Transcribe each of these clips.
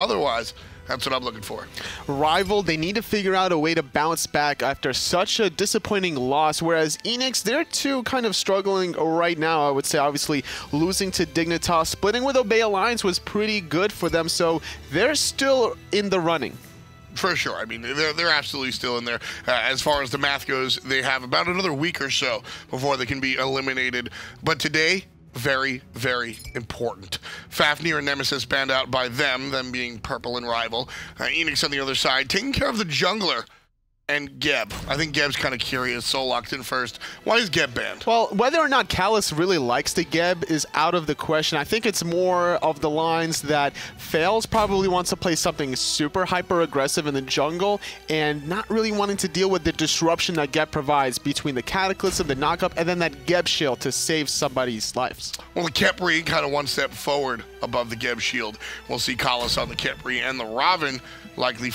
otherwise, that's what I'm looking for. Rival, they need to figure out a way to bounce back after such a disappointing loss, whereas Eanix, they're too kind of struggling right now, I would say. Obviously, losing to Dignitas, splitting with Obey Alliance was pretty good for them, so they're still in the running. For sure. I mean, they're absolutely still in there. As far as the math goes, they have about another week or so before they can be eliminated. But today, very, very important. Fafnir and Nemesis banned out by them being Purple and Rival. Eanix on the other side, taking care of the jungler and Geb. I think Geb's kind of curious, so locked in first. Why is Geb banned? Well, whether or not Callus really likes the Geb is out of the question. I think it's more of the lines that Fails probably wants to play something super hyper aggressive in the jungle and not really wanting to deal with the disruption that Geb provides between the Cataclysm, the knockup, and then that Geb shield to save somebody's lives. Well, the Khepri kind of one step forward above the Geb shield. We'll see Callus on the Khepri, and the Raven likely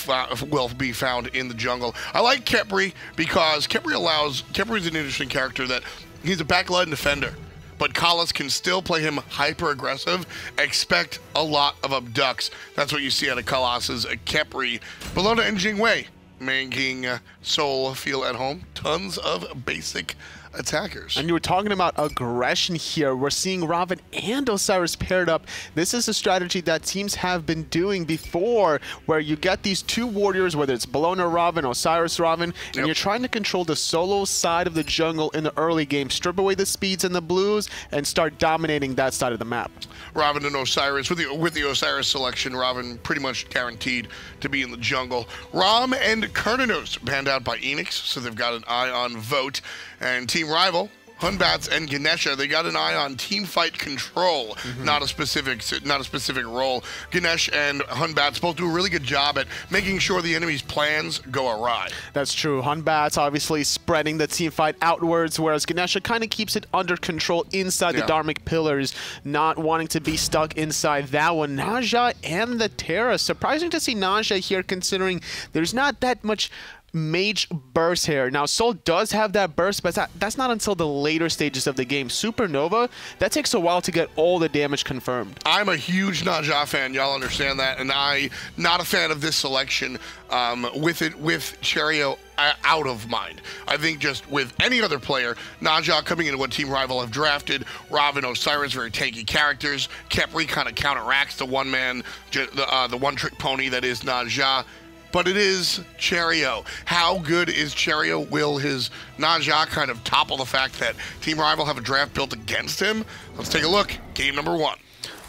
will be found in the jungle. I like Khepri because Khepri's an interesting character that he's a backline defender, but Callus can still play him hyper-aggressive, expect a lot of abducts. That's what you see out of Colossus, Khepri. Bellona and Jingwei making Seoul feel at home. Tons of basic attackers. And you were talking about aggression here. We're seeing Raven and Osiris paired up. This is a strategy that teams have been doing before, where you get these two warriors, whether it's Bellona Raven, Osiris Raven, and you're trying to control the solo side of the jungle in the early game, strip away the speeds and the blues, and start dominating that side of the map. Raven and Osiris, with the Osiris selection, Raven pretty much guaranteed to be in the jungle. Ram and Kernanos banned out by Eanix, so they've got an eye on vote. And Team Rival, Hunbats and Ganesha, they got an eye on team fight control, not a specific role. Ganesh and Hunbats both do a really good job at making sure the enemy's plans go awry. That's true. Hunbats obviously spreading the team fight outwards, whereas Ganesha kind of keeps it under control inside the Dharmic pillars, not wanting to be stuck inside that one. Naja and the Terra. Surprising to see Naja here, considering there's not that much mage burst here. Now, Soul does have that burst, but that's not until the later stages of the game. Supernova, that takes a while to get all the damage confirmed. I'm a huge Naja fan, y'all understand that, and I'm not a fan of this selection with Cherio out of mind. I think just with any other player, Naja coming into what Team Rival have drafted, Raven, Osiris, very tanky characters. Khepri kind of counteracts the the one-trick pony that is Naja. But it is Cherio. How good is Cherio? Will his Naja kind of topple the fact that Team Rival have a draft built against him? Let's take a look. Game number 1.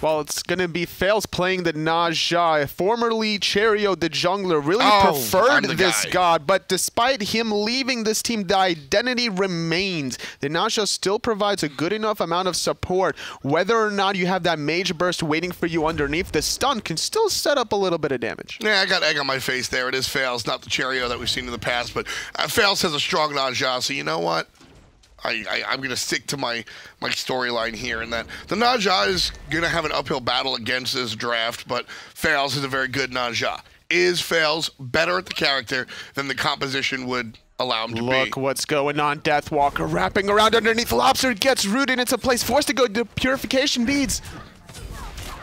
Well, it's going to be Fails playing the Naja. Formerly, Cherio, the jungler, really preferred this god, but despite him leaving this team, the identity remains. The Naja still provides a good enough amount of support. Whether or not you have that mage burst waiting for you underneath, the stun can still set up a little bit of damage. Yeah, I got egg on my face there. It is Fails, not the Cherio that we've seen in the past, but Fails has a strong Naja, so you know what? I'm going to stick to my storyline here, in that the Naja is going to have an uphill battle against this draft, but Fails is a very good Naja. Is Fails better at the character than the composition would allow him to be? Look what's going on. Deathwalker wrapping around underneath. Lobster gets rooted into place, forced to go to purification beads.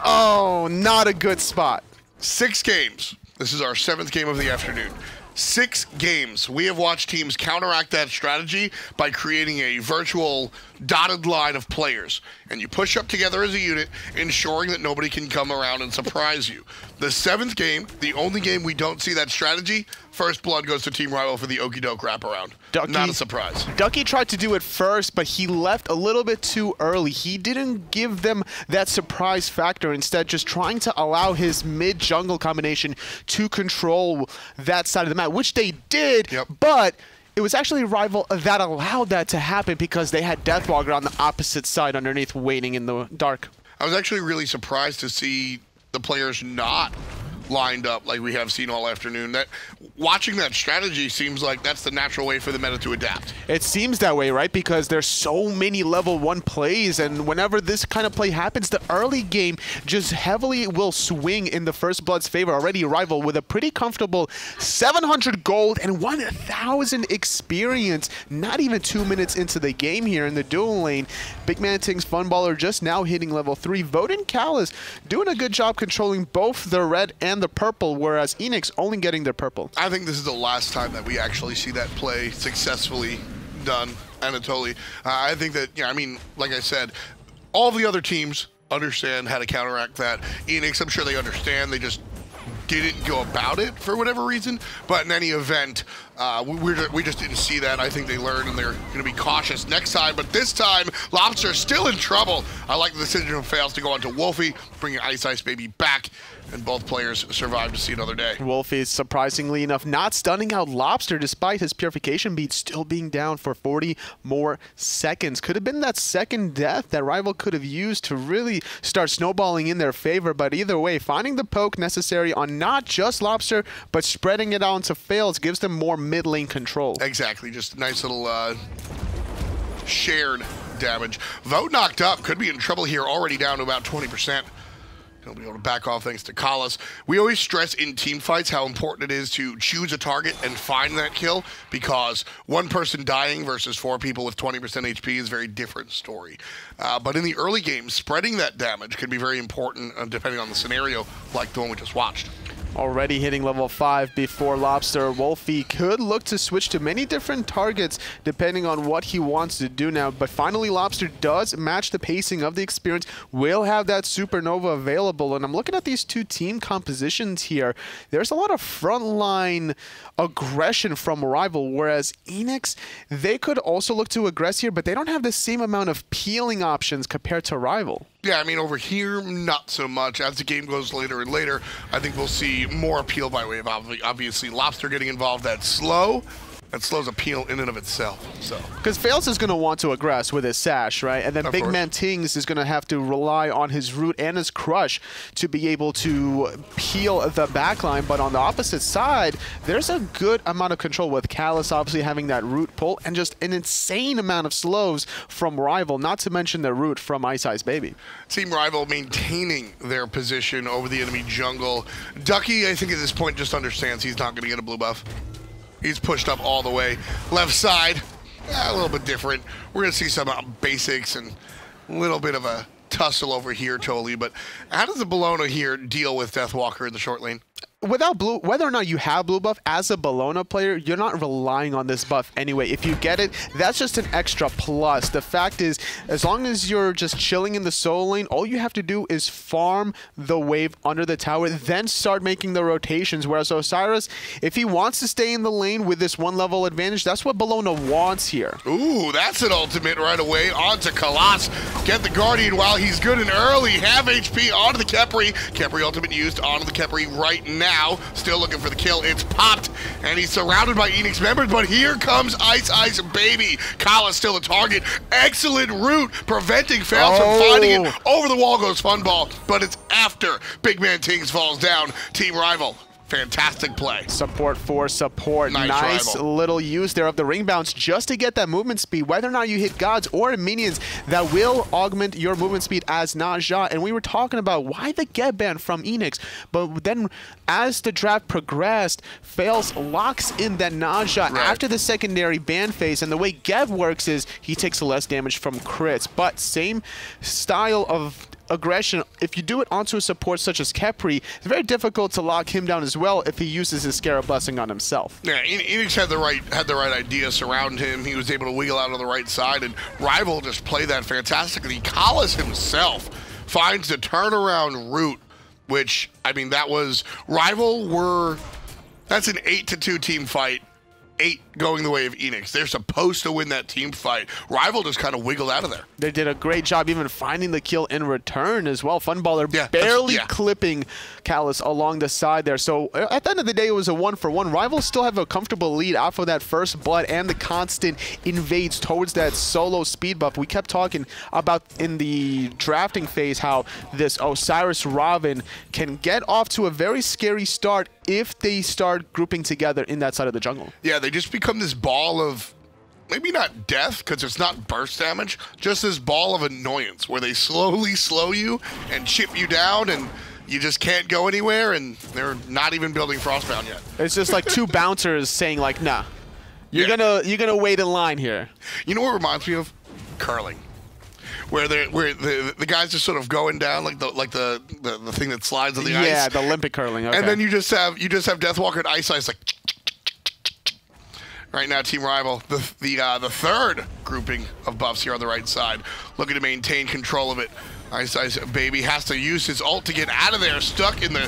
Oh, not a good spot. 6 games. This is our 7th game of the afternoon. 6 games. We have watched teams counteract that strategy by creating a virtual dotted line of players. And you push up together as a unit, ensuring that nobody can come around and surprise you. The 7th game, the only game we don't see that strategy, first blood goes to Team Rival for the Okie Doke wraparound. Not a surprise. Ducky tried to do it first, but he left a little bit too early. He didn't give them that surprise factor, instead just trying to allow his mid-jungle combination to control that side of the map, which they did, but it was actually Rival that allowed that to happen because they had Deathwalker on the opposite side underneath waiting in the dark. I was actually really surprised to see the players not lined up like we have seen all afternoon. That watching that strategy seems like that's the natural way for the meta to adapt. It seems that way, right? Because there's so many level 1 plays, and whenever this kind of play happens, the early game just heavily will swing in the First Blood's favor. Already Rival with a pretty comfortable 700 gold and 1,000 experience. Not even 2 minutes into the game here in the duel lane. Big Man Ting's Funballer just now hitting level 3. Voden Callus doing a good job controlling both the red and and the purple, whereas Eanix only getting their purple. I think this is the last time that we actually see that play successfully done, Anatoly. I think that, I mean, like I said, all the other teams understand how to counteract that. Eanix, I'm sure they understand. They just didn't go about it for whatever reason. But in any event, we just didn't see that. I think they learned and they're going to be cautious next time. But this time, Lobster still in trouble. I like the decision of Fails to go on to Wolfie, bringing Ice Baby back. And both players survived to see another day. Wolfie, surprisingly enough, not stunning out Lobster despite his purification beat still being down for 40 more seconds. Could have been that second death that Rival could have used to really start snowballing in their favor. But either way, finding the poke necessary on not just Lobster, but spreading it out into Fails gives them more mid lane control. Exactly. Just a nice little shared damage. Vote knocked up. Could be in trouble here. Already down to about 20%. He'll be able to back off thanks to Kalas. We always stress in team fights how important it is to choose a target and find that kill, because one person dying versus 4 people with 20% HP is a very different story. But in the early game, spreading that damage can be very important depending on the scenario, like the one we just watched. Already hitting level 5 before Lobster. Wolfie could look to switch to many different targets depending on what he wants to do now. But finally, Lobster does match the pacing of the experience, will have that Supernova available. And I'm looking at these two team compositions here. There's a lot of frontline aggression from Rival, whereas Eanix, they could also look to aggress here, but they don't have the same amount of peeling options compared to Rival. Yeah, I mean, over here, not so much. As the game goes later and later, I think we'll see more appeal by way of, obviously, Lobster getting involved. That slows appeal in and of itself. So because Fails is going to want to aggress with his sash, right? And then Big Man Tings is going to have to rely on his root and his crush to be able to peel the backline. But on the opposite side, there's a good amount of control with Kalas obviously having that root pull and just an insane amount of slows from Rival, not to mention the root from Ice Baby. Team Rival maintaining their position over the enemy jungle. Ducky, I think at this point, just understands he's not going to get a blue buff. He's pushed up all the way. Left side, a little bit different. We're going to see some basics and a little bit of a tussle over here, totally. But how does the Bologna here deal with Deathwalker in the short lane? Without blue, whether or not you have blue buff as a Bologna player, you're not relying on this buff anyway. If you get it, that's just an extra plus. The fact is, as long as you're just chilling in the solo lane, all you have to do is farm the wave under the tower, then start making the rotations. Whereas Osiris, if he wants to stay in the lane with this 1 level advantage, that's what Bologna wants here. Ooh, that's an ultimate right away. On to Kalas. Get the Guardian while he's good and early. Half HP onto the Khepri. Khepri ultimate used onto the Khepri right now. Still looking for the kill. It's popped, and he's surrounded by Eanix members, but here comes Ice Baby. Kala still the target. Excellent route, preventing Fails from finding it. Over the wall goes Funball, but it's after Big Man Tings falls down. Team Rival. Fantastic play. Support for support. Nice little use there of the ring bounce just to get that movement speed. Whether or not you hit gods or minions, that will augment your movement speed as Naja. And we were talking about why the get ban from Eanix. But then as the draft progressed, Fails locks in that Naja after the secondary ban phase. And the way Gev works is he takes less damage from crits. But same style of aggression, if you do it onto a support such as Khepri, it's very difficult to lock him down as well if he uses his Scarab Blessing on himself. Yeah, Eanix had the right idea, surround him. He was able to wiggle out on the right side, and Rival just played that fantastically. Kalas himself finds the turnaround route, which, I mean, that was Rival that's an 8-2 team fight. 8 going the way of Eanix. They're supposed to win that team fight. Rival just kind of wiggled out of there. They did a great job even finding the kill in return as well. Funballer barely clipping Kalas along the side there. So at the end of the day, it was a 1-for-1. Rivals still have a comfortable lead off of that first blood and the constant invades towards that solo speed buff. We kept talking about in the drafting phase how this Osiris Robin can get off to a very scary start if they start grouping together in that side of the jungle. Yeah, they just become this ball of, maybe not death, because it's not burst damage, just this ball of annoyance where they slowly slow you and chip you down, and you just can't go anywhere, and they're not even building Frostbound yet. It's just like two bouncers saying like, nah, you're gonna wait in line here. You know what reminds me of? Curling. where the guys are sort of going down like the thing that slides on the ice. Yeah, the Olympic curling. Okay. And then you just have Deathwalker and Ice like. Right now, Team Rival, the third grouping of buffs here on the right side, looking to maintain control of it. Ice Baby has to use his ult to get out of there, stuck in the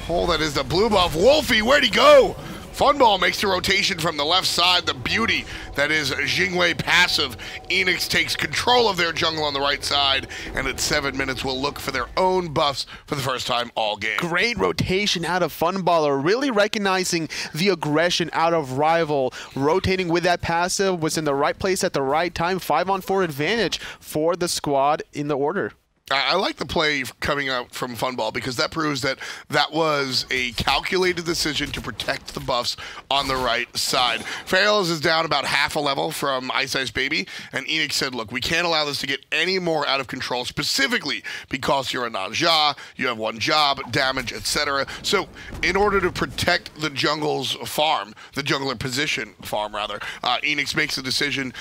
hole that is the blue buff. Wolfie, where'd he go? Funball makes the rotation from the left side. The beauty that is Jingwei passive. Eanix takes control of their jungle on the right side, and at 7 minutes will look for their own buffs for the first time all game. Great rotation out of Funballer, really recognizing the aggression out of Rival. Rotating with that passive, was in the right place at the right time. 5-on-4 advantage for the squad in the order. I like the play coming out from Funball because that proves that that was a calculated decision to protect the buffs on the right side. Fails is down about half a level from Ice Baby, and Eanix said, look, we can't allow this to get any more out of control, specifically because you're a Naja, you have one job, damage, etc. So in order to protect the jungle's farm, the jungler position farm rather, Eanix makes a decision.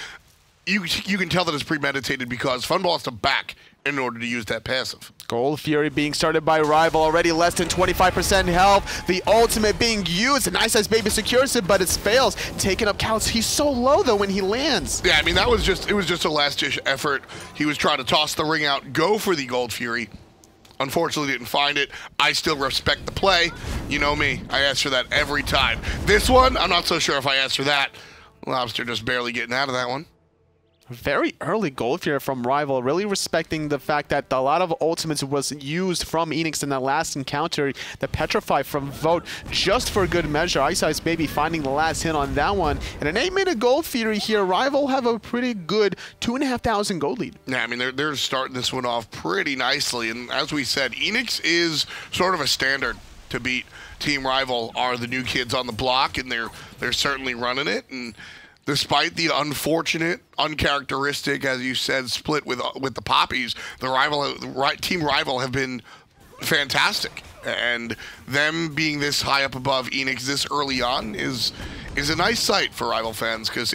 You can tell that it's premeditated because Funball has to back in order to use that passive. Gold Fury being started by Rival, already less than 25% health. The ultimate being used, and Ice Baby secures it, but it fails. Taking up counts. He's so low though when he lands. Yeah, I mean it was just a last-ditch effort. He was trying to toss the ring out, go for the Gold Fury. Unfortunately, didn't find it. I still respect the play. You know me, I ask for that every time. This one, I'm not so sure if I asked for that. Lobster just barely getting out of that one. Very early Gold Fury from Rival, really respecting the fact that a lot of ultimates was used from Eanix in that last encounter. The Petrify from Vote just for good measure. Ice Baby finding the last hit on that one. And an 8-minute Gold Fury here. Rival have a pretty good 2,500 gold lead. Yeah, I mean, they're starting this one off pretty nicely. And as we said, Eanix is sort of a standard to beat. Team Rival are the new kids on the block, and they're certainly running it. And despite the unfortunate, uncharacteristic, as you said, split with the Poppies, Team Rival have been fantastic. And them being this high up above Eanix this early on is a nice sight for Rival fans, because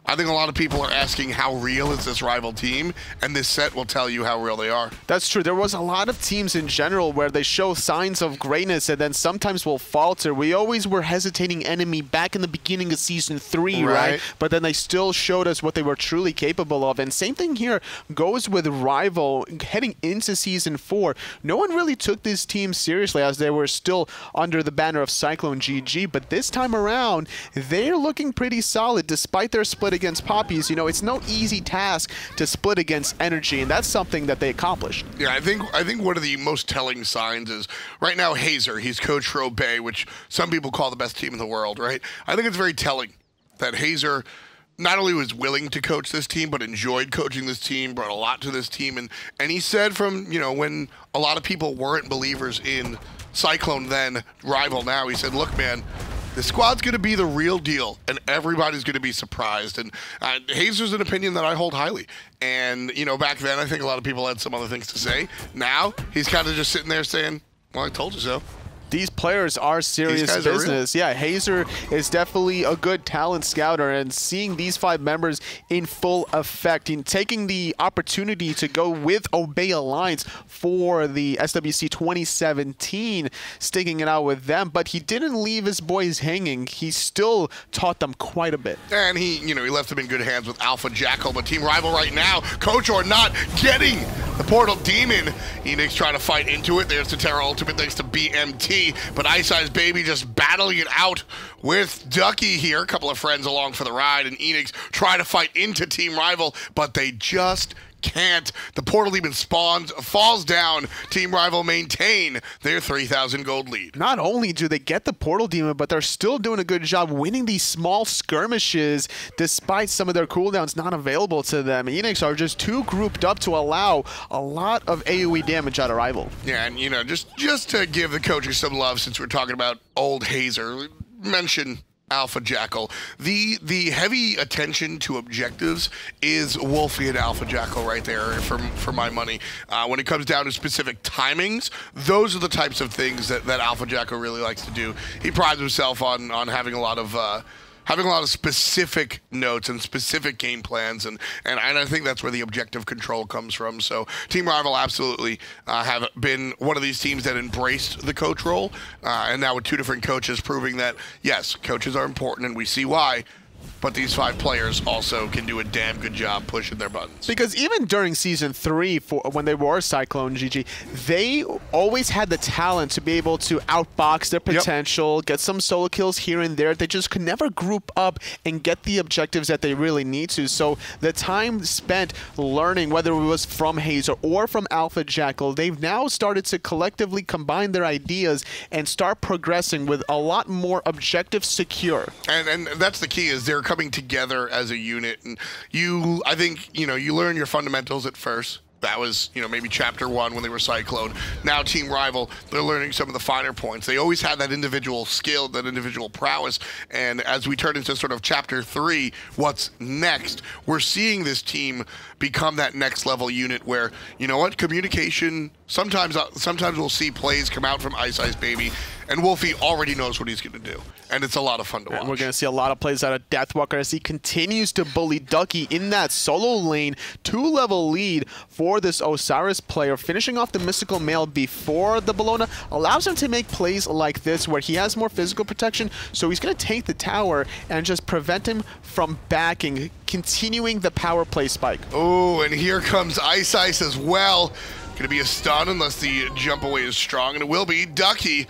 I think a lot of people are asking how real is this Rival team, and this set will tell you how real they are. That's true. There was a lot of teams in general where they show signs of greatness and then sometimes will falter. We always were hesitating enemy back in the beginning of Season 3, right? But then they still showed us what they were truly capable of. And same thing here goes with Rival heading into Season 4. No one really took this team seriously as they were still under the banner of Cyclone GG, but this time around, they're looking pretty solid despite their split against Poppies. You know, it's no easy task to split against Energy, and that's something that they accomplished. Yeah, I think one of the most telling signs is right now Hazer, he's coach for Obey, which some people call the best team in the world, right? I think it's very telling that Hazer not only was willing to coach this team, but enjoyed coaching this team, brought a lot to this team, and he said from, you know, when a lot of people weren't believers in Cyclone then, Rival now, he said, look, man, the squad's going to be the real deal, and everybody's going to be surprised. And Hazer's an opinion that I hold highly. And, you know, back then, I think a lot of people had some other things to say. Now, he's kind of just sitting there saying, well, I told you so. These players are serious business. Yeah, Hazer is definitely a good talent scouter, and seeing these 5 members in full effect and taking the opportunity to go with Obey Alliance for the SWC 2017, sticking it out with them, but he didn't leave his boys hanging. He still taught them quite a bit. And he left them in good hands with Alpha Jackal, but Team Rival right now, coach or not, getting the Portal Demon. Eanix trying to fight into it. There's the Terra Ultimate thanks to BMT. But Ice Baby just battling it out with Ducky here. A couple of friends along for the ride, and Eanix try to fight into Team Rival, but they just can't. The Portal Demon spawns, falls down. Team Rival maintain their 3,000 gold lead. Not only do they get the Portal Demon, but they're still doing a good job winning these small skirmishes despite some of their cooldowns not available to them. Eanix are just too grouped up to allow a lot of AoE damage out of Rival. Yeah, and just to give the coaches some love, since we're talking about old Hazer, mention Alpha Jackal. The heavy attention to objectives is Wolfie and Alpha Jackal right there for my money. When it comes down to specific timings, those are the types of things that Alpha Jackal really likes to do. He prides himself on having a lot of having a lot of specific notes and specific game plans, and I think that's where the objective control comes from. So Team Rival absolutely have been one of these teams that embraced the coach role, and now with 2 different coaches proving that, yes, coaches are important, and we see why. But these 5 players also can do a damn good job pushing their buttons. Because even during Season 3, when they were Cyclone GG, they always had the talent to be able to outbox their potential, get some solo kills here and there. They just could never group up and get the objectives that they really need to. So the time spent learning, whether it was from Hazer or from Alpha Jackal, they've now started to collectively combine their ideas and start progressing with a lot more objective secure. And that's the key, is they're coming together as a unit, and I think you learn your fundamentals at first. That was, maybe chapter 1 when they were Cyclone. Now Team Rival, they're learning some of the finer points. They always had that individual skill, that individual prowess, and as we turn into sort of chapter 3, what's next, we're seeing this team become that next level unit where, communication, sometimes we'll see plays come out from Ice Baby, and Wolfie already knows what he's going to do, and it's a lot of fun to watch. And we're going to see a lot of plays out of Deathwalker as he continues to bully Ducky in that solo lane. 2-level lead for this Osiris player. Finishing off the Mystical Mail before the Bologna allows him to make plays like this where he has more physical protection, so he's going to take the tower and just prevent him from backing, continuing the power play spike. Oh, and here comes Ice as well. Going to be a stun unless the jump away is strong, and it will be. Ducky,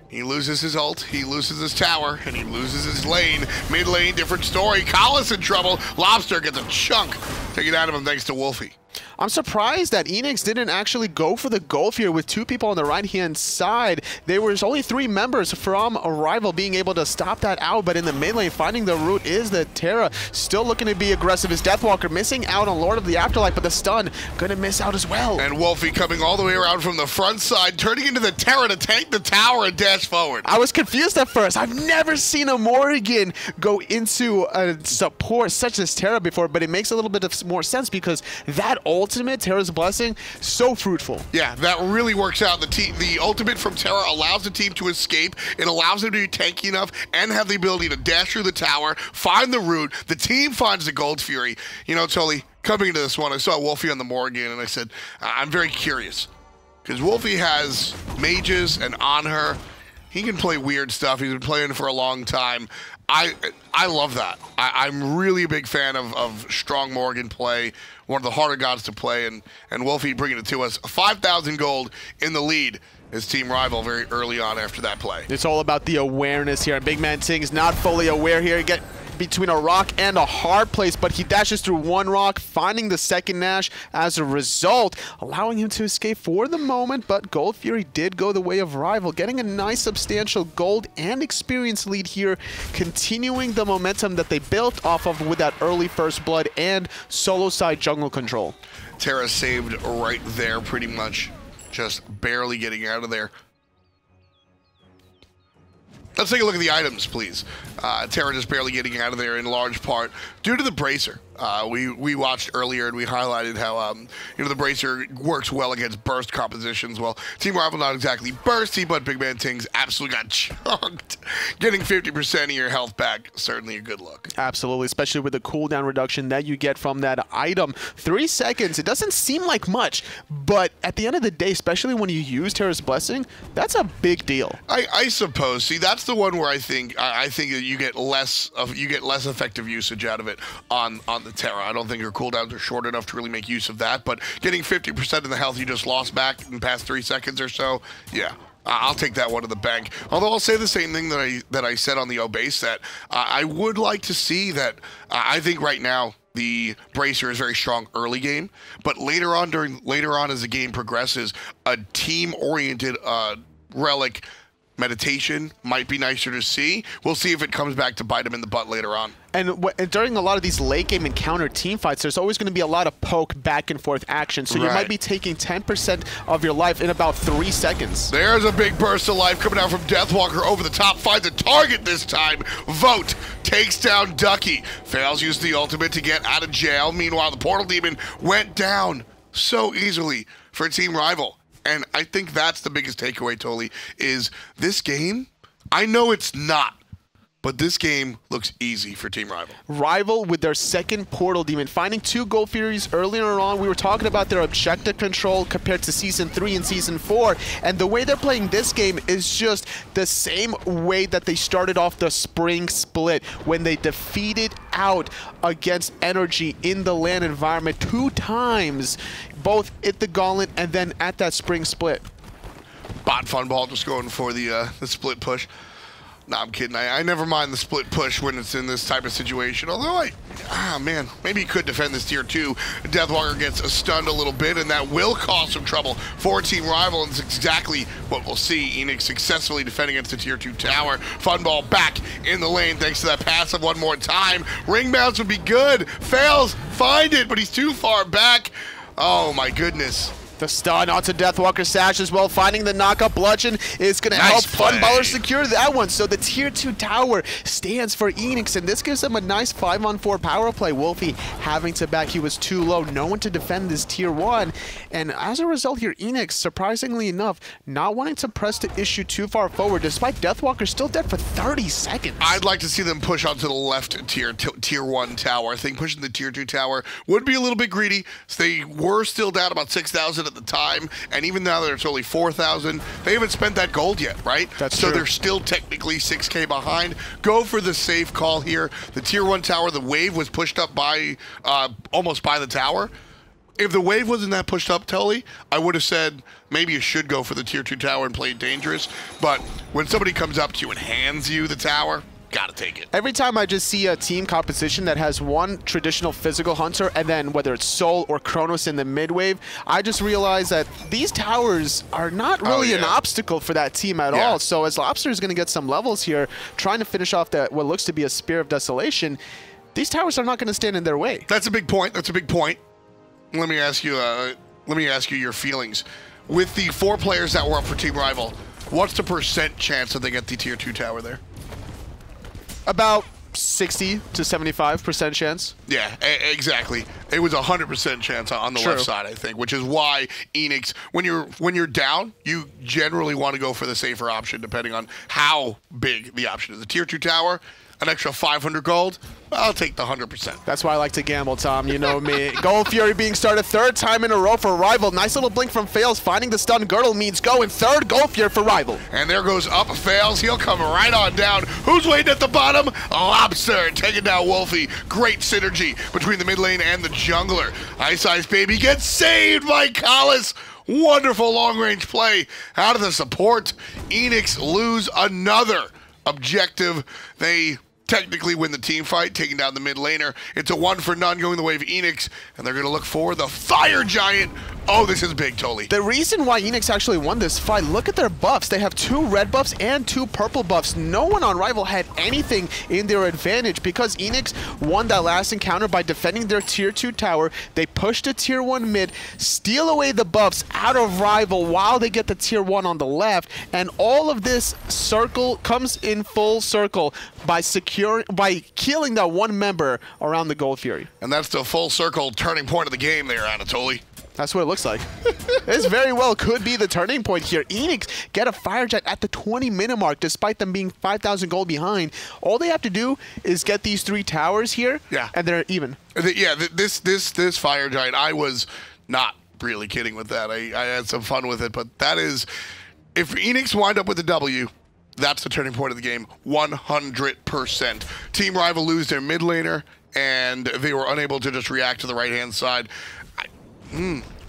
he loses his ult, he loses his tower, and he loses his lane. Mid lane, different story. Collis in trouble. Lobster gets a chunk taken out of him thanks to Wolfie. I'm surprised that Eanix didn't actually go for the Gulf here with 2 people on the right-hand side. There was only 3 members from a Rival being able to stop that out, but in the mid lane, finding the root is the Terra. Still looking to be aggressive as Deathwalker, missing out on Lord of the Afterlife, but the stun gonna miss out as well. And Wolfie coming all the way around from the front side, turning into the Terra to tank the tower and dash forward. I was confused at first. I've never seen a Morrigan go into a support such as Terra before, but it makes a little bit of more sense because that ultimate, Terra's Blessing, so fruitful. Yeah, that really works out. The ultimate from Terra allows the team to escape. It allows them to be tanky enough and have the ability to dash through the tower, find the root. The team finds the Gold Fury. Totally, coming into this one, I saw Wolfie on the Morrigan, and I said, I'm very curious. Because Wolfie has mages and on her. He can play weird stuff. He's been playing for a long time. I love that. I'm really a big fan of strong Morgan play, one of the harder gods to play, and Wolfie bringing it to us. 5,000 gold in the lead. His Team Rival very early on after that play. It's all about the awareness here. Big Man Ting's not fully aware here. Get between a rock and a hard place, but he dashes through one rock, finding the second Nash as a result, allowing him to escape for the moment, but Gold Fury did go the way of Rival, getting a nice substantial gold and experience lead here, continuing the momentum that they built off of with that early first blood and solo side jungle control. Terra saved right there pretty much, just barely getting out of there. Let's take a look at the items, please. Terra just barely getting out of there in large part due to the Bracer. We watched earlier and we highlighted how the Bracer works well against burst compositions. Well, Team Rival not exactly bursty, but Big Man Ting's absolutely got chunked. Getting 50% of your health back, certainly a good look. Absolutely, especially with the cooldown reduction that you get from that item. 3 seconds, it doesn't seem like much, but at the end of the day, especially when you use Terra's Blessing, that's a big deal. I suppose. See, that's the one where I think that you get less effective usage out of it on the Terra. I don't think your cooldowns are short enough to really make use of that, but getting 50% of the health you just lost back in the past 3 seconds or so, yeah. I'll take that one to the bank. Although I'll say the same thing that I said on the Obey set. I would like to see that. I think right now the Bracer is very strong early game, but later on as the game progresses, a team-oriented relic meditation might be nicer to see. We'll see if it comes back to bite him in the butt later on. And during a lot of these late game encounter team fights, there's always going to be a lot of poke back and forth action. So you might be taking 10% of your life in about 3 seconds. There's a big burst of life coming out from Deathwalker over the top. Finds a target this time. Vote takes down Ducky. Fails use the ultimate to get out of jail. Meanwhile, the Portal Demon went down so easily for Team Rival. And I think that's the biggest takeaway, Toli, is this game, I know it's not But this game looks easy for Team Rival. Rival with their second Portal Demon, finding 2 Gold Furies earlier on. We were talking about their objective control compared to Season 3 and Season 4, and the way they're playing this game is just the same way that they started off the Spring Split when they defeated out against Energy in the LAN environment 2 times, both at the Gauntlet and then at that Spring Split. Bot Funball just going for the split push. Nah, I'm kidding. I never mind the split push when it's in this type of situation. Although man, maybe he could defend this tier 2. Deathwalker gets stunned a little bit, and that will cause some trouble for Team Rival, and it's exactly what we'll see. Eanix successfully defending against the tier 2 tower. Funball back in the lane thanks to that passive one more time. Ring bounce would be good. Fails, find it, but he's too far back. Oh my goodness. The stun onto Deathwalker Sash as well, finding the knockup bludgeon is going to help Funballer secure that one. So the tier 2 tower stands for Eanix, and this gives them a nice 5-on-4 power play. Wolfie having to back, he was too low, no one to defend this tier 1. And as a result here, Eanix, surprisingly enough, not wanting to press the issue too far forward, despite Deathwalker still dead for 30 seconds. I'd like to see them push onto the left tier 1 tower. I think pushing the tier 2 tower would be a little bit greedy. So they were still down about 6,000 at the time, and even now that it's only 4,000, they haven't spent that gold yet, right? That's so true. They're still technically 6K behind. Go for the safe call here. The tier 1 tower, the wave was pushed up by almost by the tower. If the wave wasn't that pushed up, Tully, I would have said maybe you should go for the tier 2 tower and play it dangerous. But when somebody comes up to you and hands you the tower, gotta take it. Every time I just see a team composition that has one traditional physical hunter and then whether it's Soul or Kronos in the mid wave, I just realize that these towers are not really an obstacle for that team at all. So as Lobster is going to get some levels here, trying to finish off that what looks to be a Spear of Desolation, these towers are not going to stand in their way. That's a big point. That's a big point. Let me ask you your feelings. With the 4 players that were up for Team Rival, what's the % chance that they get the tier 2 tower there? About 60 to 75% chance. Yeah, exactly. It was 100% chance on the left side, I think, which is why Eanix, when you're down, you generally want to go for the safer option, depending on how big the option is. The tier 2 tower, an extra 500 gold, I'll take the 100%. That's why I like to gamble, Tom. You know me. Gold Fury being started 3rd time in a row for Rival. Nice little blink from Fails. Finding the stun girdle means go, and 3rd Gold Fury for Rival. And there goes up Fails. He'll come right on down. Who's waiting at the bottom? Lobster taking down Wolfie. Great synergy between the mid lane and the jungler. Ice Baby gets saved by Collis. Wonderful long-range play out of the support. Eanix lose another objective. They technically win the team fight, taking down the mid laner. It's a 1-for-none going the way of Eanix, and they're going to look for the Fire Giant. Oh, this is big, Toli. The reason why Eanix actually won this fight, look at their buffs. They have 2 red buffs and 2 purple buffs. No one on Rival had anything in their advantage because Eanix won that last encounter by defending their tier 2 tower. They push the tier 1 mid, steal away the buffs out of Rival while they get the tier 1 on the left, and all of this circle comes in full circle by killing that one member around the Gold Fury. And that's the full circle turning point of the game there, Anatoly. That's what it looks like. This very well could be the turning point here. Eanix get a Fire Giant at the 20-minute mark, despite them being 5,000 gold behind. All they have to do is get these 3 towers here, and they're even. Yeah, this Fire Giant, I was not really kidding with that. I had some fun with it, but that is, if Eanix wind up with a W, that's the turning point of the game, 100%. Team Rival lose their mid laner, and they were unable to just react to the right-hand side.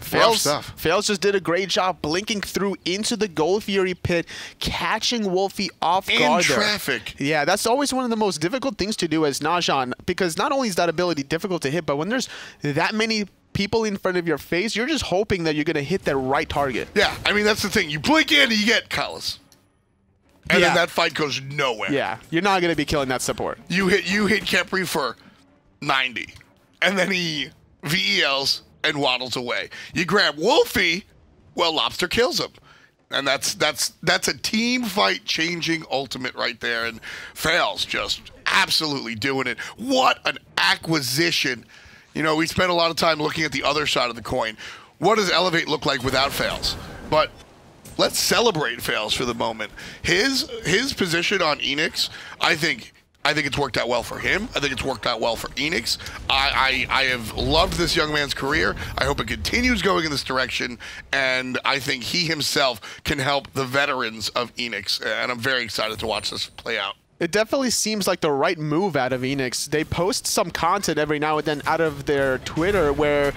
Fails just did a great job blinking through into the Gold Fury pit, catching Wolfie off guard in traffic. Yeah, that's always one of the most difficult things to do as Najan, because not only is that ability difficult to hit, but when there's that many people in front of your face, you're just hoping that you're going to hit the right target. Yeah, I mean, that's the thing. You blink in and you get Collis. And then that fight goes nowhere. Yeah, you're not going to be killing that support. You hit Kepri for 90, and then he VELs and waddles away. You grab Wolfie, well, Lobster kills him. And that's a team fight changing ultimate right there, and Fails just absolutely doing it. What an acquisition. You know, we spent a lot of time looking at the other side of the coin. What does Elevate look like without Fails? But let's celebrate Fails for the moment. His position on Eanix, I think I think it's worked out well for him. I think it's worked out well for Eanix. I have loved this young man's career. I hope it continues going in this direction, and I think he himself can help the veterans of Eanix, and I'm very excited to watch this play out. It definitely seems like the right move out of Eanix. They post some content every now and then out of their Twitter where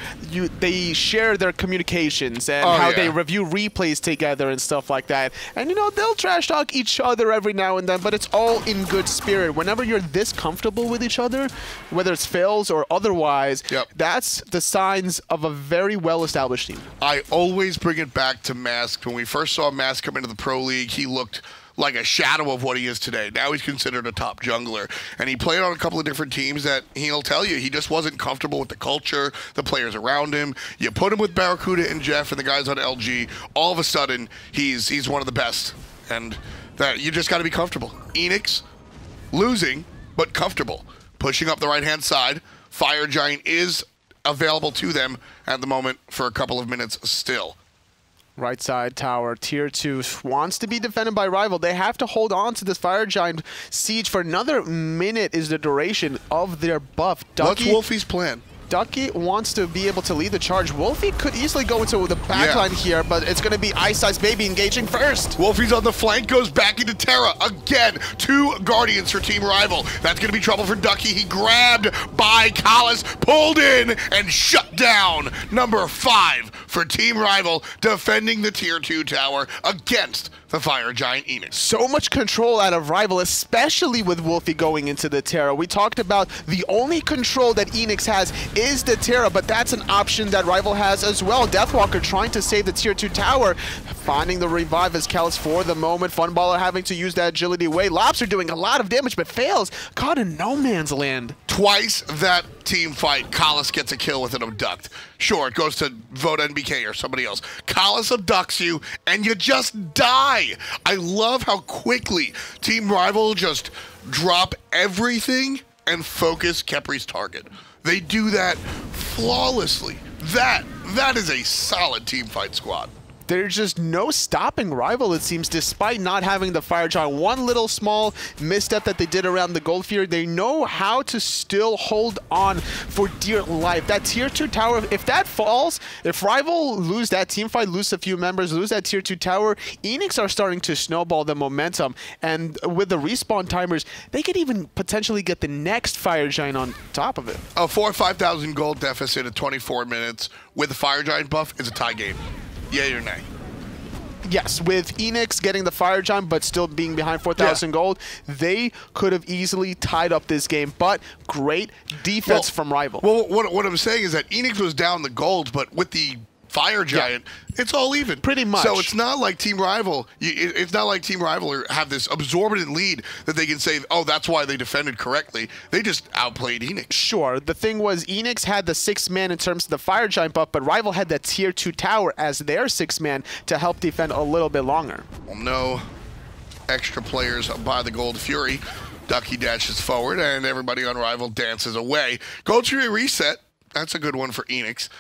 they share their communications and how they review replays together and stuff like that. And, you know, they'll trash talk each other every now and then, but it's all in good spirit. Whenever you're this comfortable with each other, whether it's fails or otherwise, that's the signs of a very well-established team. I always bring it back to Mask. When we first saw Mask come into the Pro League, he looked like a shadow of what he is today. Now he's considered a top jungler. And he played on a couple of different teams that he'll tell you he just wasn't comfortable with the culture, the players around him. You put him with Barracuda and Jeff and the guys on LG, all of a sudden he's one of the best. And that you just got to be comfortable. Eanix, losing, but comfortable. Pushing up the right-hand side. Fire Giant is available to them at the moment for a couple of minutes still. Right side tower, tier 2, wants to be defended by Rival. They have to hold on to this Fire Giant siege for another minute is the duration of their buff. What's Wolfie's plan? Ducky wants to be able to lead the charge. Wolfie could easily go into the backline here, but it's going to be Ice Ice Baby engaging first. Wolfie's on the flank, goes back into Terra. Again, 2 Guardians for Team Rival. That's going to be trouble for Ducky. He grabbed by Collis, pulled in, and shut down. Number 5 for Team Rival, defending the tier 2 tower against the Fire Giant Eanix. So much control out of Rival, especially with Wolfie going into the Terra. We talked about the only control that Eanix has is the Terra, but that's an option that Rival has as well. Deathwalker trying to save the tier 2 tower, finding the revive as Callus for the moment. Funballer having to use that agility away. Lobster doing a lot of damage, but fails. Caught in no man's land. Twice that team fight, Collis gets a kill with an abduct. Sure, it goes to vote NBK or somebody else. Collis abducts you, and you just die. I love how quickly Team Rival just drop everything and focus Kepri's target. They do that flawlessly. That is a solid team fight squad. There's just no stopping Rival, it seems, despite not having the Fire Giant. One little small misstep that they did around the Gold Fury, they know how to still hold on for dear life. That tier 2 tower, if that falls, if Rival lose that team fight, lose a few members, lose that tier 2 tower, Eanix are starting to snowball the momentum. And with the respawn timers, they could even potentially get the next Fire Giant on top of it. A 4,000 or 5,000 gold deficit at 24 minutes with the Fire Giant buff is a tie game. Yay or nay? Yes, with Eanix getting the Fire Giant but still being behind 4,000 gold, they could have easily tied up this game, but great defense from Rival. Well, what I'm saying is that Eanix was down the gold, but with the Fire Giant, it's all even. Pretty much. So it's not like Team Rival, it's not like Team Rival have this absorbent lead that they can say, oh, that's why they defended correctly. They just outplayed Eanix. Sure. The thing was, Eanix had the 6-man in terms of the Fire Giant buff, but Rival had that tier 2 tower as their 6-man to help defend a little bit longer. Well, no extra players by the Gold Fury. Ducky dashes forward, and everybody on Rival dances away. Gold Fury reset. That's a good one for Eanix.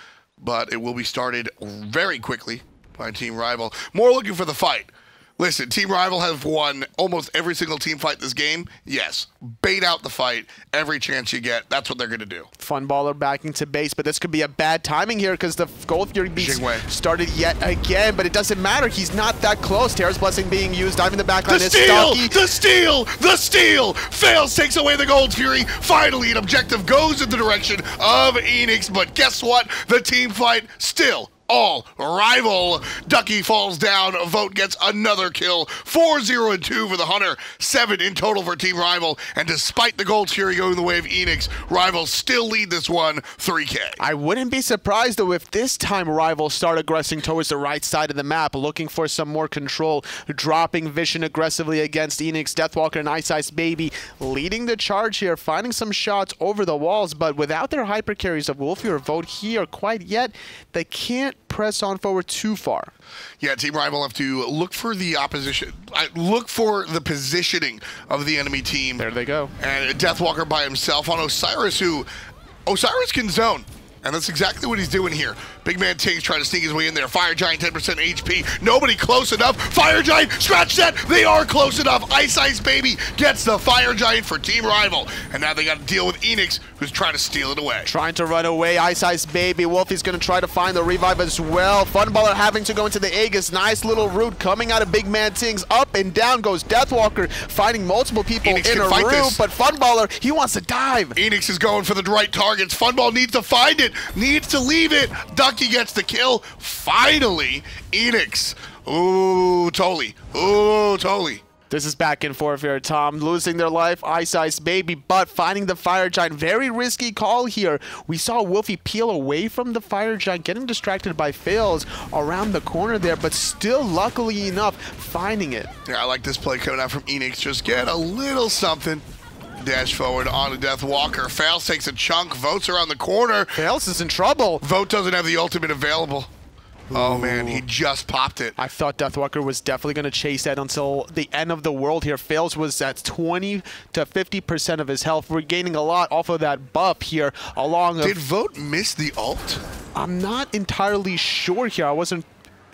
But it will be started very quickly by Team Rival. More looking for the fight. Listen, Team Rival have won almost every single team fight this game. Yes, bait out the fight every chance you get. That's what they're going to do. Funballer backing to base, but this could be a bad timing here because the Gold Fury beats started yet again, but it doesn't matter. He's not that close. Terra's Blessing being used. Diving the backline. The steal! Fails, takes away the Gold Fury. Finally, an objective goes in the direction of Eanix, but guess what? The team fight still all Rival. Ducky falls down. Vote gets another kill. 4-0-2 for the Hunter. 7 in total for Team Rival. And despite the Gold Fury going the way of Eanix, Rival still lead this one 3K. I wouldn't be surprised, though, if this time Rival start aggressing towards the right side of the map, looking for some more control, dropping Vision aggressively against Eanix, Deathwalker, and Ice Ice Baby, leading the charge here, finding some shots over the walls, but without their hyper carries of Wolfie or Vote here quite yet, they can't press on forward too far. Yeah, Team Rival have to look for the opposition, look for the positioning of the enemy team. There they go. And Deathwalker by himself on Osiris, who Osiris can zone. And that's exactly what he's doing here. Big man Ting's trying to sneak his way in there. Fire Giant 10% HP. Nobody close enough. Fire Giant, scratch that. They are close enough. Ice Baby gets the Fire Giant for Team Rival. And now they got to deal with Eanix, who's trying to steal it away. Trying to run away. Ice Baby. Wolfie's going to try to find the revive as well. Funballer having to go into the Aegis. Nice little route coming out of Big man Ting's. Up and down goes Deathwalker, finding multiple people Eanix in a route, but Funballer, he wants to dive. Eanix is going for the right targets. Funball needs to find it, needs to leave it. Ducky gets the kill. Finally, Eanix. Ooh, Tolly. Ooh, Tolly. This is back and forth here, Tom. Losing their life, Ice Baby, but finding the Fire Giant. Very risky call here. We saw Wolfie peel away from the Fire Giant, getting distracted by Fails around the corner there, but still, luckily enough, finding it. Yeah, I like this play coming out from Eanix. Just get a little something. Dash forward on a Deathwalker. Fails takes a chunk. Vote's around the corner. Fails is in trouble. Vote doesn't have the ultimate available. Oh, man, he just popped it. I thought Deathwalker was definitely going to chase that until the end of the world here. Fails was at 20 to 50% of his health. We're gaining a lot off of that buff here. Did Vote miss the ult? I'm not entirely sure here. I wasn't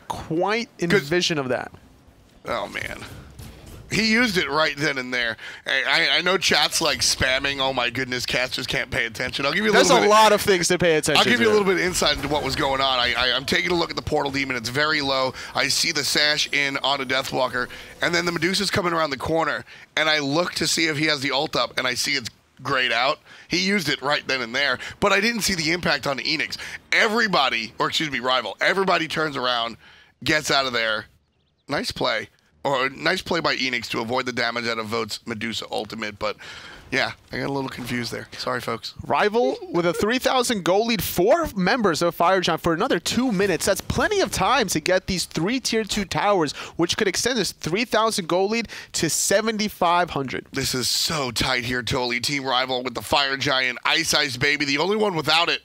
quite in vision of that. Oh, man. He used it right then and there. I know chat's like spamming. Oh my goodness, cats just can't pay attention. I'll give you a little bit. There's a lot of things to pay attention to. I'll give you a little bit of insight into what was going on. I'm taking a look at the Portal Demon. It's very low. I see the sash in on a Deathwalker, and then the Medusa's coming around the corner, and I look to see if he has the ult up, and I see it's grayed out. He used it right then and there, but I didn't see the impact on Eanix. Rival. Everybody turns around, gets out of there. Nice play. Or a nice play by Eanix to avoid the damage out of Vote's Medusa ultimate, but yeah, I got a little confused there. Sorry, folks. Rival with a 3,000 goal lead, 4 members of Fire Giant for another 2 minutes. That's plenty of time to get these 3 tier 2 towers, which could extend this 3,000 goal lead to 7,500. This is so tight here, Tolly. Team Rival with the Fire Giant, Ice Baby, the only one without it.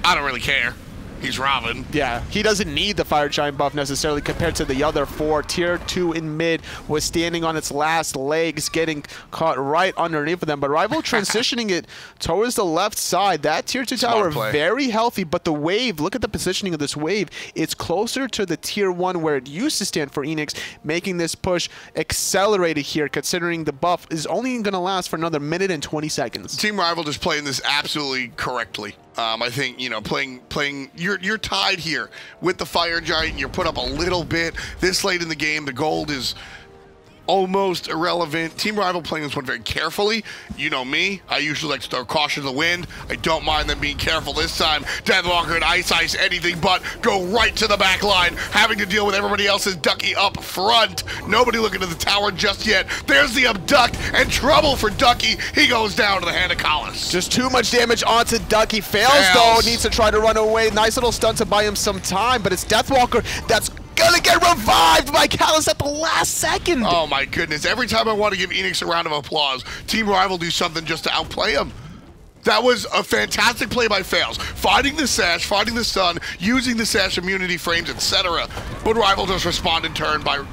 I don't really care. He's Robin. Yeah, he doesn't need the Fire Giant buff necessarily compared to the other 4. Tier 2 in mid was standing on its last legs, getting caught right underneath of them. But Rival transitioning it towards the left side. That Tier 2 tower, very healthy, but the wave, look at the positioning of this wave. It's closer to the Tier 1 where it used to stand for Eanix, making this push accelerated here, considering the buff is only going to last for another minute and 20 seconds. Team Rival just playing this absolutely correctly. I think, you know, you're tied here with the Fire Giant. You're put up a little bit. This late in the game, the gold is almost irrelevant. Team Rival playing this one very carefully. You know me. I usually like to throw caution to the wind. I don't mind them being careful this time. Deathwalker and Ice anything but go right to the back line, having to deal with everybody else's Ducky up front. Nobody looking at the tower just yet. There's the abduct and trouble for Ducky. He goes down to the hand of Collis. Just too much damage onto Ducky. Fails though. Needs to try to run away. Nice little stunt to buy him some time, but it's Deathwalker that's gonna get revived by Callus at the last second. Oh my goodness. Every time I want to give Eanix a round of applause, Team Rival do something just to outplay him. That was a fantastic play by Fails. Finding the sash, finding the stun, using the sash immunity frames, etc. But Rival just respond in turn by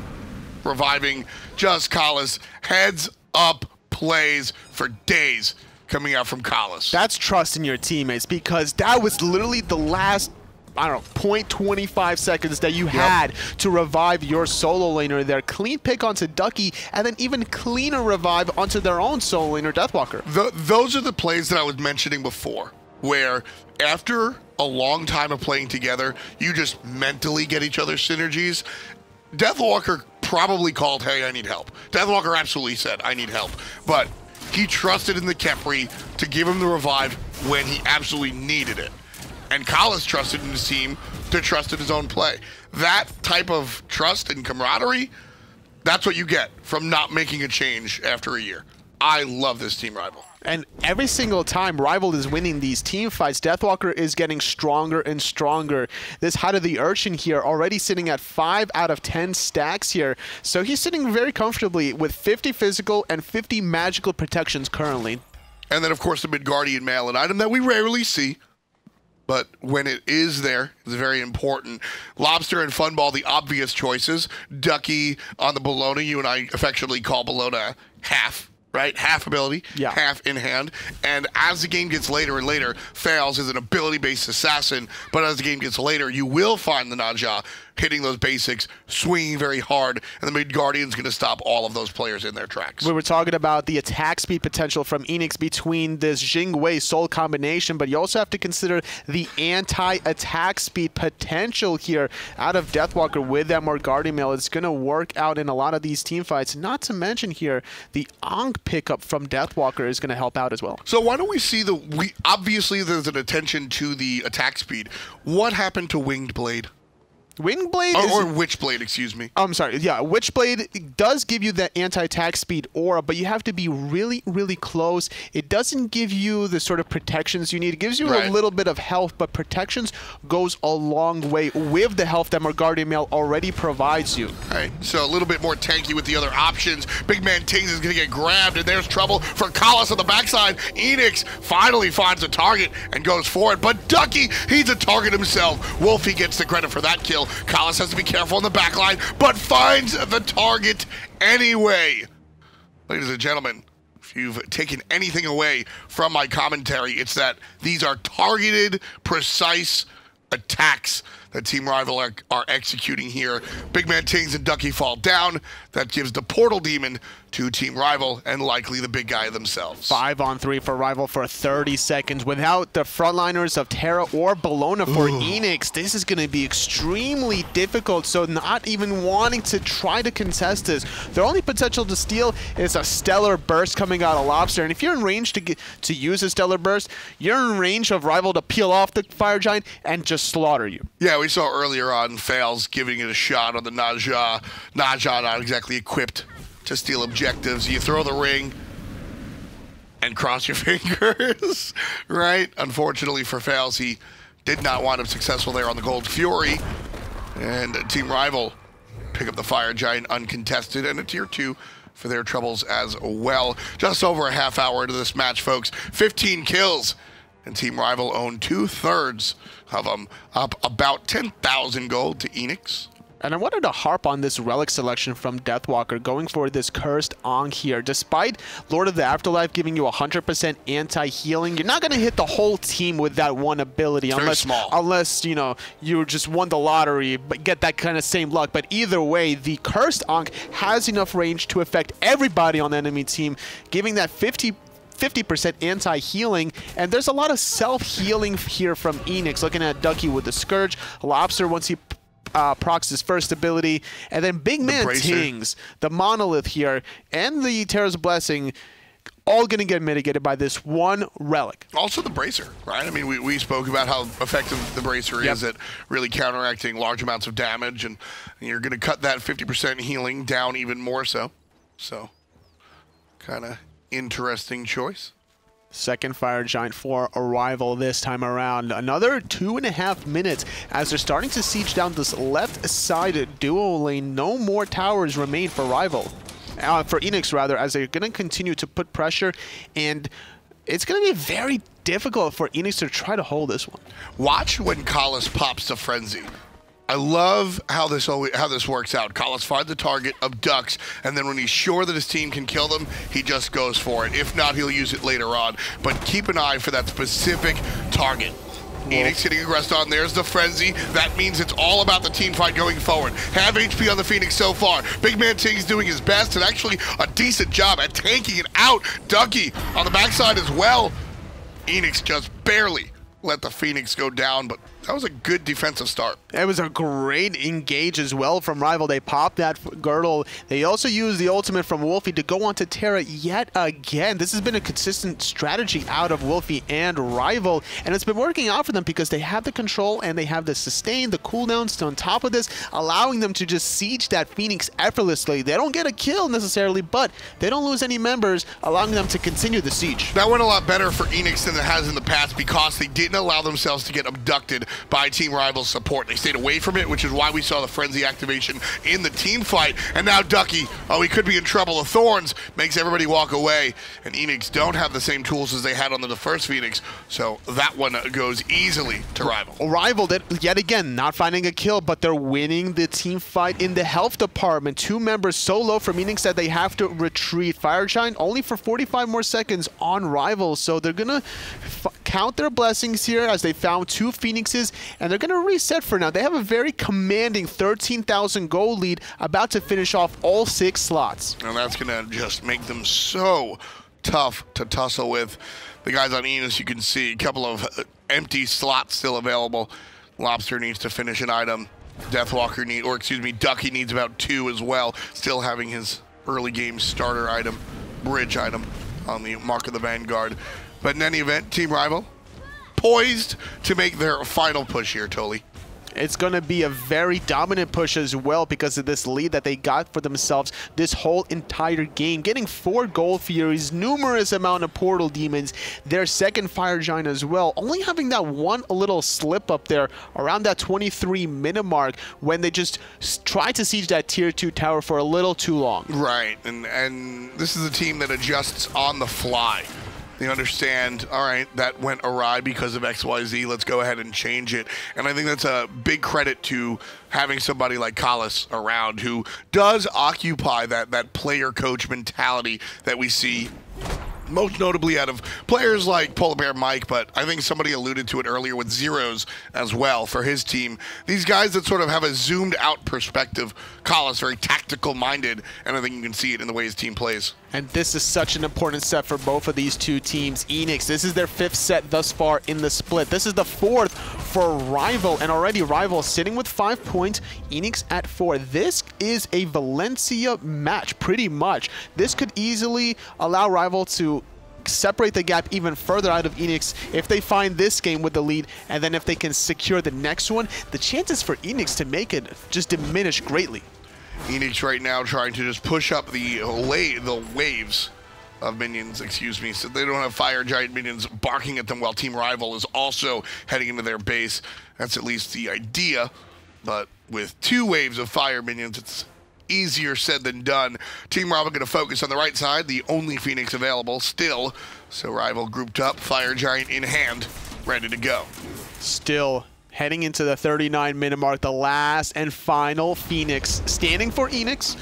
reviving just Callus. Heads up plays for days coming out from Callus. That's trust in your teammates, because that was literally the last, I don't know, 0.25 seconds that you had to revive your solo laner there. Clean pick onto Ducky, and then even cleaner revive onto their own solo laner, Deathwalker. Those are the plays that I was mentioning before, where after a long time of playing together, you just mentally get each other's synergies. Deathwalker probably called, hey, I need help. Deathwalker absolutely said, I need help. But he trusted in the Kepri to give him the revive when he absolutely needed it. And Collis trusted in his team to trust in his own play. That type of trust and camaraderie, that's what you get from not making a change after a year. I love this Team Rival. And every single time Rival is winning these team fights, Deathwalker is getting stronger and stronger. This Heart of the Urchin here already sitting at 5 out of 10 stacks here. So he's sitting very comfortably with 50 physical and 50 magical protections currently. And then, of course, the Midgardian mail, an item that we rarely see. But when it is there, it's very important. Lobster and Funball, the obvious choices. Ducky on the Bologna, you and I affectionately call Bologna half. right? Half ability, half in hand. And as the game gets later and later, Fails is an ability-based assassin, but as the game gets later, you will find the Naja hitting those basics, swinging very hard, and the mid-guardian's going to stop all of those players in their tracks. We were talking about the attack speed potential from Eanix between this Jingwei Soul combination, but you also have to consider the anti-attack speed potential here out of Deathwalker with that more Guardian Mail. It's going to work out in a lot of these team fights, not to mention here the Ankh pickup from Deathwalker is going to help out as well. So why don't we see obviously there's an attention to the attack speed. What happened to Winged Blade? Wingblade or Witchblade, excuse me. I'm sorry. Yeah, Witchblade does give you that anti-attack speed aura, but you have to be really, really close. It doesn't give you the sort of protections you need. It gives you a little bit of health, but protections goes a long way with the health that Guardian Mail already provides you. All right, so a little bit more tanky with the other options. Big Man Tings is going to get grabbed, and there's trouble for Collis on the backside. Eanix finally finds a target and goes for it, but Ducky, he's a target himself. Wolfie gets the credit for that kill. Collis has to be careful on the back line, but finds the target anyway. Ladies and gentlemen, if you've taken anything away from my commentary, it's that these are targeted, precise attacks that Team Rival are executing here. Big Man Tings and Ducky fall down. That gives the Portal Demon to Team Rival and likely the big guy themselves. 5-on-3 for Rival for 30 seconds. Without the frontliners of Terra or Bologna for Eanix, this is going to be extremely difficult. So not even wanting to try to contest this. Their only potential to steal is a Stellar Burst coming out of Lobster. And if you're in range to use a Stellar Burst, you're in range of Rival to peel off the Fire Giant and just slaughter you. Yeah, we saw earlier on Fails giving it a shot on the Naja. Naja not exactly equipped to steal objectives. You throw the ring and cross your fingers, right? Unfortunately for Fails, he did not wind up successful there on the Gold Fury. And Team Rival pick up the Fire Giant uncontested and a tier 2 for their troubles as well. Just over a half hour into this match, folks. 15 kills. And Team Rival own 2/3 of them, up about 10,000 gold to Eanix. And I wanted to harp on this relic selection from Deathwalker, going for this Cursed Ankh here. Despite Lord of the Afterlife giving you 100% anti-healing, you're not going to hit the whole team with that one ability unless you know, you just won the lottery but get that kind of same luck. But either way, the Cursed Ankh has enough range to affect everybody on the enemy team, giving that 50% anti-healing, and there's a lot of self-healing here from Eanix. Looking at Ducky with the Scourge, Lobster once he procs his first ability, and then Big Man Tings, the Monolith here, and the Terra's Blessing, all going to get mitigated by this one relic. Also the Bracer, right? I mean, we spoke about how effective the Bracer is at really counteracting large amounts of damage, and you're going to cut that 50% healing down even more so. So, kind of interesting choice. Second Fire Giant for Arrival this time around. Another 2.5 minutes as they're starting to siege down this left side duo lane. No more towers remain for Rival. For Eanix, rather, as they're going to continue to put pressure, and it's going to be very difficult for Eanix to try to hold this one. Watch when Collis pops to Frenzy. I love how this works out. Collis finds the target, abducts, and then when he's sure that his team can kill them, he just goes for it. If not, he'll use it later on. But keep an eye for that specific target. Eanix hitting aggressed on. There's the Frenzy. That means it's all about the team fight going forward. Half HP on the Phoenix so far. Big Man Ting's doing his best and actually a decent job at tanking it out. Ducky on the backside as well. Eanix just barely let the Phoenix go down, but that was a good defensive start. It was a great engage as well from Rival. They popped that girdle. They also used the ultimate from Wolfie to go on to Terra yet again. This has been a consistent strategy out of Wolfie and Rival, and it's been working out for them because they have the control and they have the sustain, the cooldowns on top of this, allowing them to just siege that Phoenix effortlessly. They don't get a kill necessarily, but they don't lose any members, allowing them to continue the siege. That went a lot better for Eanix than it has in the past because they didn't allow themselves to get abducted by Team Rival's support. They stayed away from it, which is why we saw the frenzy activation in the team fight. And now Ducky, oh, he could be in trouble. The Thorns makes everybody walk away. And Eanix don't have the same tools as they had on the first Phoenix, so that one goes easily to Rival. Rival that, yet again, not finding a kill, but they're winning the team fight in the health department. 2 members so low from Eanix that they have to retreat. Fire Giant only for 45 more seconds on Rival, so they're gonna count their blessings here as they found 2 Phoenixes, and they're gonna reset for now. They have a very commanding 13,000 gold lead, about to finish off all 6 slots. And that's gonna just make them so tough to tussle with. The guys on Eanix, you can see a couple of empty slots still available. Lobster needs to finish an item. Deathwalker Ducky needs about 2 as well, still having his early game starter item, bridge item on the Mark of the Vanguard. But in any event, Team Rival poised to make their final push here, Toli. It's going to be a very dominant push as well because of this lead that they got for themselves this whole entire game. Getting 4 Gold Furies, numerous amount of Portal Demons, their second Fire Giant as well. Only having that one little slip up there around that 23-minute mark when they just tried to siege that Tier 2 tower for a little too long. Right, and this is a team that adjusts on the fly. They understand, all right, that went awry because of XYZ, let's go ahead and change it. And I think that's a big credit to having somebody like Collis around who does occupy that player coach mentality that we see most notably out of players like Polar Bear Mike, but I think somebody alluded to it earlier with Zeros as well for his team. These guys that sort of have a zoomed out perspective. Collis very tactical minded, and I think you can see it in the way his team plays. And this is such an important set for both of these 2 teams. Eanix, this is their 5th set thus far in the split. This is the 4th for Rival, and already Rival sitting with 5 points, Eanix at 4. This is a Valencia match, pretty much. This could easily allow Rival to separate the gap even further out of Eanix if they find this game with the lead, and then if they can secure the next one, the chances for Eanix to make it just diminish greatly. Eanix right now trying to just push up the waves of minions, so they don't have Fire Giant minions barking at them while Team Rival is also heading into their base. That's at least the idea, but with 2 waves of fire minions, it's easier said than done. Team Rival going to focus on the right side, the only Phoenix available still. So Rival grouped up, Fire Giant in hand, ready to go. Still heading into the 39-minute mark, the last and final Phoenix standing for Eanix.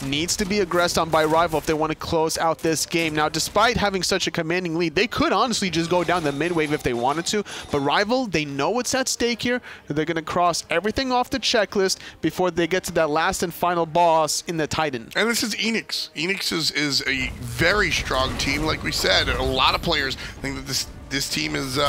Needs to be aggressed on by Rival if they want to close out this game. Now, despite having such a commanding lead, they could honestly just go down the mid-wave if they wanted to. But Rival, they know what's at stake here. They're going to cross everything off the checklist before they get to that last and final boss in the Titan. And this is Eanix. Eanix is a very strong team, like we said. A lot of players think that this team is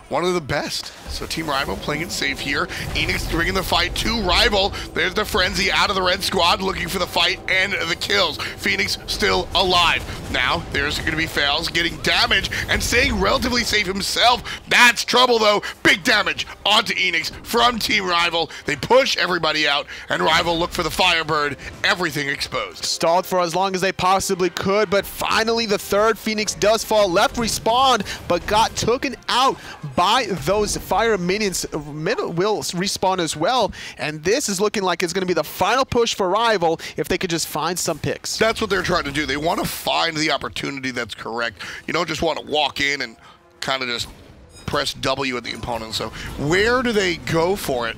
one of the best. So Team Rival playing it safe here. Eanix bringing the fight to Rival. There's the frenzy out of the red squad looking for the fight and the kills. Phoenix still alive. Now there's going to be Fails getting damage and staying relatively safe himself. That's trouble though. Big damage onto Eanix from Team Rival. They push everybody out and Rival look for the Firebird. Everything exposed. Stalled for as long as they possibly could, but finally the 3rd Phoenix does fall. Left respawned, but got taken out by those fire minions. Middle will respawn as well, and this is looking like it's going to be the final push for Rival if they could just find some picks. That's what they're trying to do. They want to find the opportunity that's correct. You don't just want to walk in and kind of just press W at the opponent. So where do they go for it?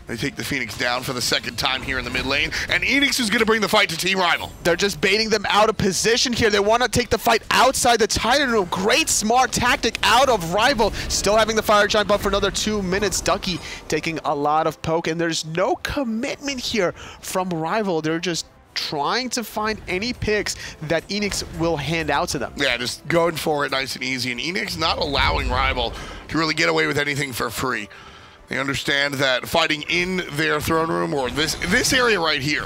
They take the Phoenix down for the 2nd time here in the mid lane, and Eanix is going to bring the fight to Team Rival. They're just baiting them out of position here. They want to take the fight outside the Titan room. Great smart tactic out of Rival. Still having the Fire Giant buff for another 2 minutes. Ducky taking a lot of poke, and there's no commitment here from Rival. They're just trying to find any picks that Eanix will hand out to them. Yeah, just going for it nice and easy, and Eanix not allowing Rival to really get away with anything for free. They understand that fighting in their throne room, or this area right here,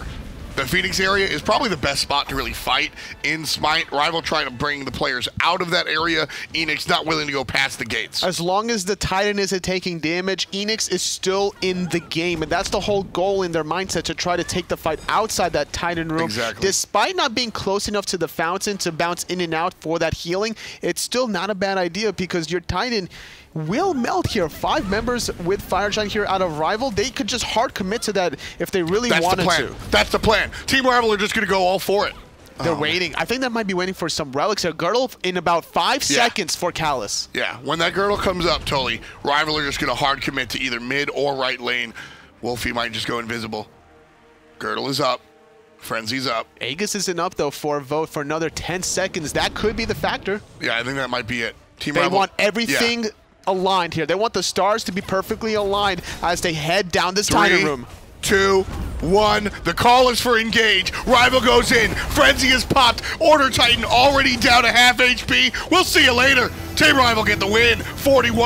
the Phoenix area, is probably the best spot to really fight in SMITE. Rival trying to bring the players out of that area. Eanix not willing to go past the gates. As long as the Titan isn't taking damage, Eanix is still in the game, and that's the whole goal in their mindset, to try to take the fight outside that Titan room. Exactly. Despite not being close enough to the fountain to bounce in and out for that healing, it's still not a bad idea because your Titan, will melt here. 5 members with Fire Giant here out of Rival. They could just hard commit to that if they really wanted to. That's the plan. Team Rival are just going to go all for it. They're waiting. I think that might be waiting for some relics here. Girdle in about 5 seconds for Callus. Yeah, when that Girdle comes up, Tully, Rival are just going to hard commit to either mid or right lane. Wolfie might just go invisible. Girdle is up. Frenzy's up. Aegis isn't up, though, for a vote for another 10 seconds. That could be the factor. Yeah, I think that might be it. Team They Rival, want everything aligned here. They want the stars to be perfectly aligned as they head down this Titan room. 2, 1. The call is for engage. Rival goes in. Frenzy is popped. Order Titan already down to half HP. We'll see you later. Team Rival get the win. 41.